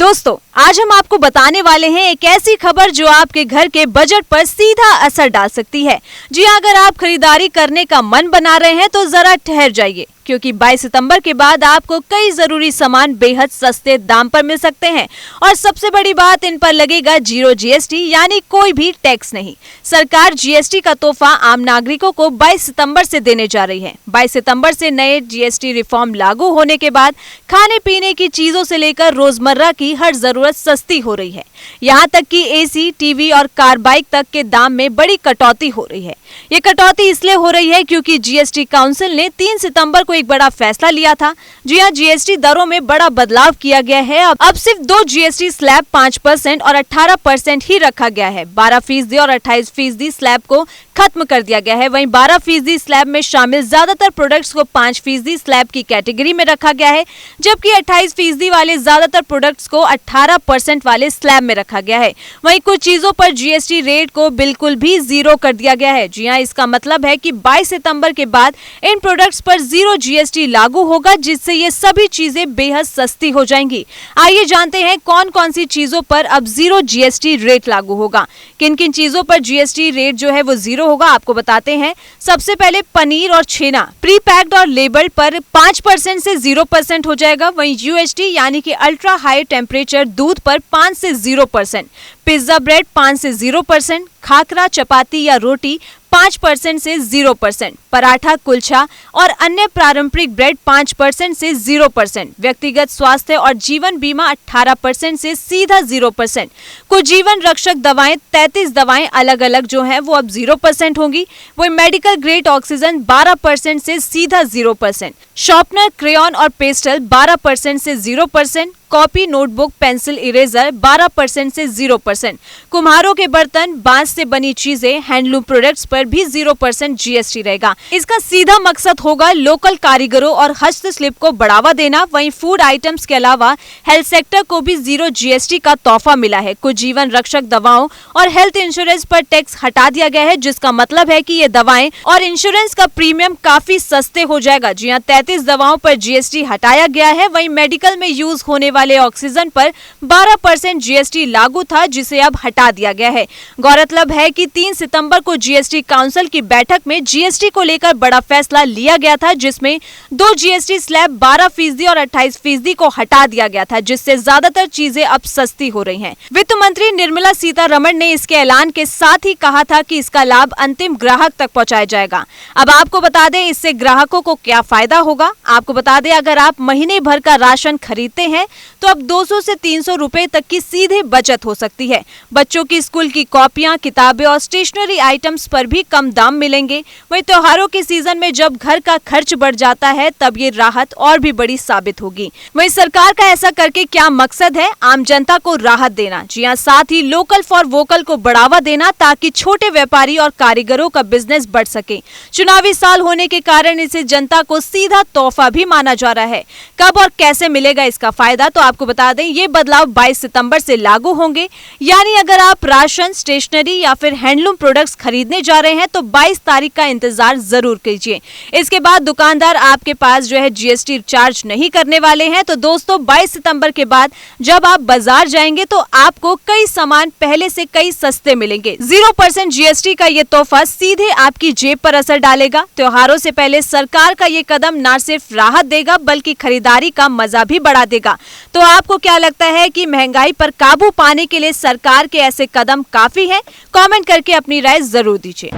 दोस्तों, आज हम आपको बताने वाले हैं एक ऐसी खबर जो आपके घर के बजट पर सीधा असर डाल सकती है। जी हाँ, अगर आप खरीदारी करने का मन बना रहे हैं तो जरा ठहर जाइए, क्योंकि 22 सितंबर के बाद आपको कई जरूरी सामान बेहद सस्ते दाम पर मिल सकते हैं। और सबसे बड़ी बात, इन पर लगेगा 0 GST, यानी कोई भी टैक्स नहीं। सरकार GST का तोहफा आम नागरिकों को 22 सितंबर से देने जा रही है। 22 सितंबर से नए GST रिफॉर्म लागू होने के बाद खाने पीने की चीजों से लेकर रोजमर्रा की हर जरूरत सस्ती हो रही है। यहाँ तक कि AC, TV और कार बाइक तक के दाम में बड़ी कटौती हो रही है। ये कटौती इसलिए हो रही है क्योंकि GST काउंसिल ने 3 सितंबर को एक बड़ा फैसला लिया था। जी हाँ, GST दरों में बड़ा बदलाव किया गया है। अब सिर्फ 2 GST स्लैब 5% और 18% ही रखा गया है। 12% और 28% स्लैब को खत्म कर दिया गया है। वहीं 12% स्लैब में शामिल ज्यादातर प्रोडक्ट्स को 5% स्लैब की कैटेगरी में रखा गया है, जबकि 28% वाले ज्यादातर प्रोडक्ट्स को 18% वाले स्लैब में रखा गया है। वहीं कुछ चीजों पर GST रेट को बिल्कुल भी 0 कर दिया गया है। जी हाँ, इसका मतलब है कि 22 सितंबर के बाद इन प्रोडक्ट्स पर 0 GST लागू होगा, जिससे ये सभी चीजें बेहद सस्ती हो जाएंगी। आइए जानते हैं कौन कौन सी चीजों पर अब 0 GST रेट लागू होगा। किन किन चीजों पर GST रेट जो है वो 0 होगा, आपको बताते हैं। सबसे पहले पनीर और छेना प्री पैक्ड और लेबल्ड पर 5% से 0% हो जाएगा। वहीं UHT यानी कि अल्ट्रा हाई टेम्परेचर दूध पर 5 से 0%, पिज्जा ब्रेड 5 से 0%, खाकरा चपाती या रोटी 5% से 0%, पराठा कुलचा और अन्य पारंपरिक ब्रेड 5% से 0%, व्यक्तिगत स्वास्थ्य और जीवन बीमा 18% से सीधा 0%, कुछ जीवन रक्षक दवाएं 33 दवाएं अलग अलग जो हैं वो अब 0% होंगी। वही मेडिकल ग्रेड ऑक्सीजन 12% से सीधा 0%, शार्पनर, क्रेयॉन और पेस्टल 12% से 0%, कॉपी, नोटबुक, पेंसिल, इरेजर 12% से 0%, कुम्हारों के बर्तन, बांस से बनी चीजें, हैंडलूम प्रोडक्ट्स पर भी 0% GST रहेगा। इसका सीधा मकसद होगा लोकल कारीगरों और हस्तशिल्प को बढ़ावा देना। वहीं फूड आइटम्स के अलावा हेल्थ सेक्टर को भी 0 GST का तोहफा मिला है। कुछ जीवन रक्षक दवाओं और हेल्थ इंश्योरेंस पर टैक्स हटा दिया गया है, जिसका मतलब है कि ये दवाएं और इंश्योरेंस का प्रीमियम काफी सस्ते हो जाएगा। जी हाँ, 33 दवाओं पर GST हटाया गया है। वहीं मेडिकल में यूज होने वाले ऑक्सीजन पर 12% GST लागू था, जिसे अब हटा दिया गया है। गौरतलब है कि 3 सितंबर को GST काउंसिल की बैठक में GST को लेकर बड़ा फैसला लिया गया था, जिसमें 2 GST स्लैब 12% और 28% को हटा दिया गया था, जिससे ज्यादातर चीजें अब सस्ती हो रही हैं। वित्त मंत्री निर्मला सीतारमण ने इसके ऐलान के साथ ही कहा था कि इसका लाभ अंतिम ग्राहक तक पहुंचाया जाएगा। अब आपको बता दें इससे ग्राहकों को क्या फायदा होगा। आपको बता दें, अगर आप महीने भर का राशन खरीदते हैं तो अब 200 से 300 रुपए तक की सीधे बचत हो सकती है। बच्चों की स्कूल की कॉपियां, किताबें और स्टेशनरी आइटम्स पर भी कम दाम मिलेंगे। वहीं त्योहारों के सीजन में जब घर का खर्च बढ़ जाता है, तब ये राहत और भी बड़ी साबित होगी। वहीं सरकार का ऐसा करके क्या मकसद है? आम जनता को राहत देना। जी हाँ, साथ ही लोकल फॉर वोकल को बढ़ावा देना, ताकि छोटे व्यापारी और कारीगरों का बिजनेस बढ़ सके। चुनावी साल होने के कारण इसे जनता को सीधा तोहफा भी माना जा रहा है। कब और कैसे मिलेगा इसका फायदा, तो आपको बता दें ये बदलाव 22 सितंबर से लागू होंगे। यानी अगर आप राशन, स्टेशनरी या फिर हैंडलूम प्रोडक्ट्स खरीदने जा रहे हैं तो 22 तारीख का इंतजार जरूर कीजिए। इसके बाद दुकानदार आपके पास जो है GST चार्ज नहीं करने वाले हैं। तो दोस्तों, 22 सितंबर के बाद जब आप बाजार जाएंगे तो आपको कई सामान पहले से कई सस्ते मिलेंगे। 0% GST का ये तोहफा सीधे आपकी जेब पर असर डालेगा। त्योहारों से पहले सरकार का ये कदम न सिर्फ राहत देगा बल्कि खरीदारी का मजा भी बढ़ा देगा। तो आपको क्या लगता है कि महंगाई पर काबू पाने के लिए सरकार के ऐसे कदम काफी हैं? कमेंट करके अपनी राय जरूर दीजिए।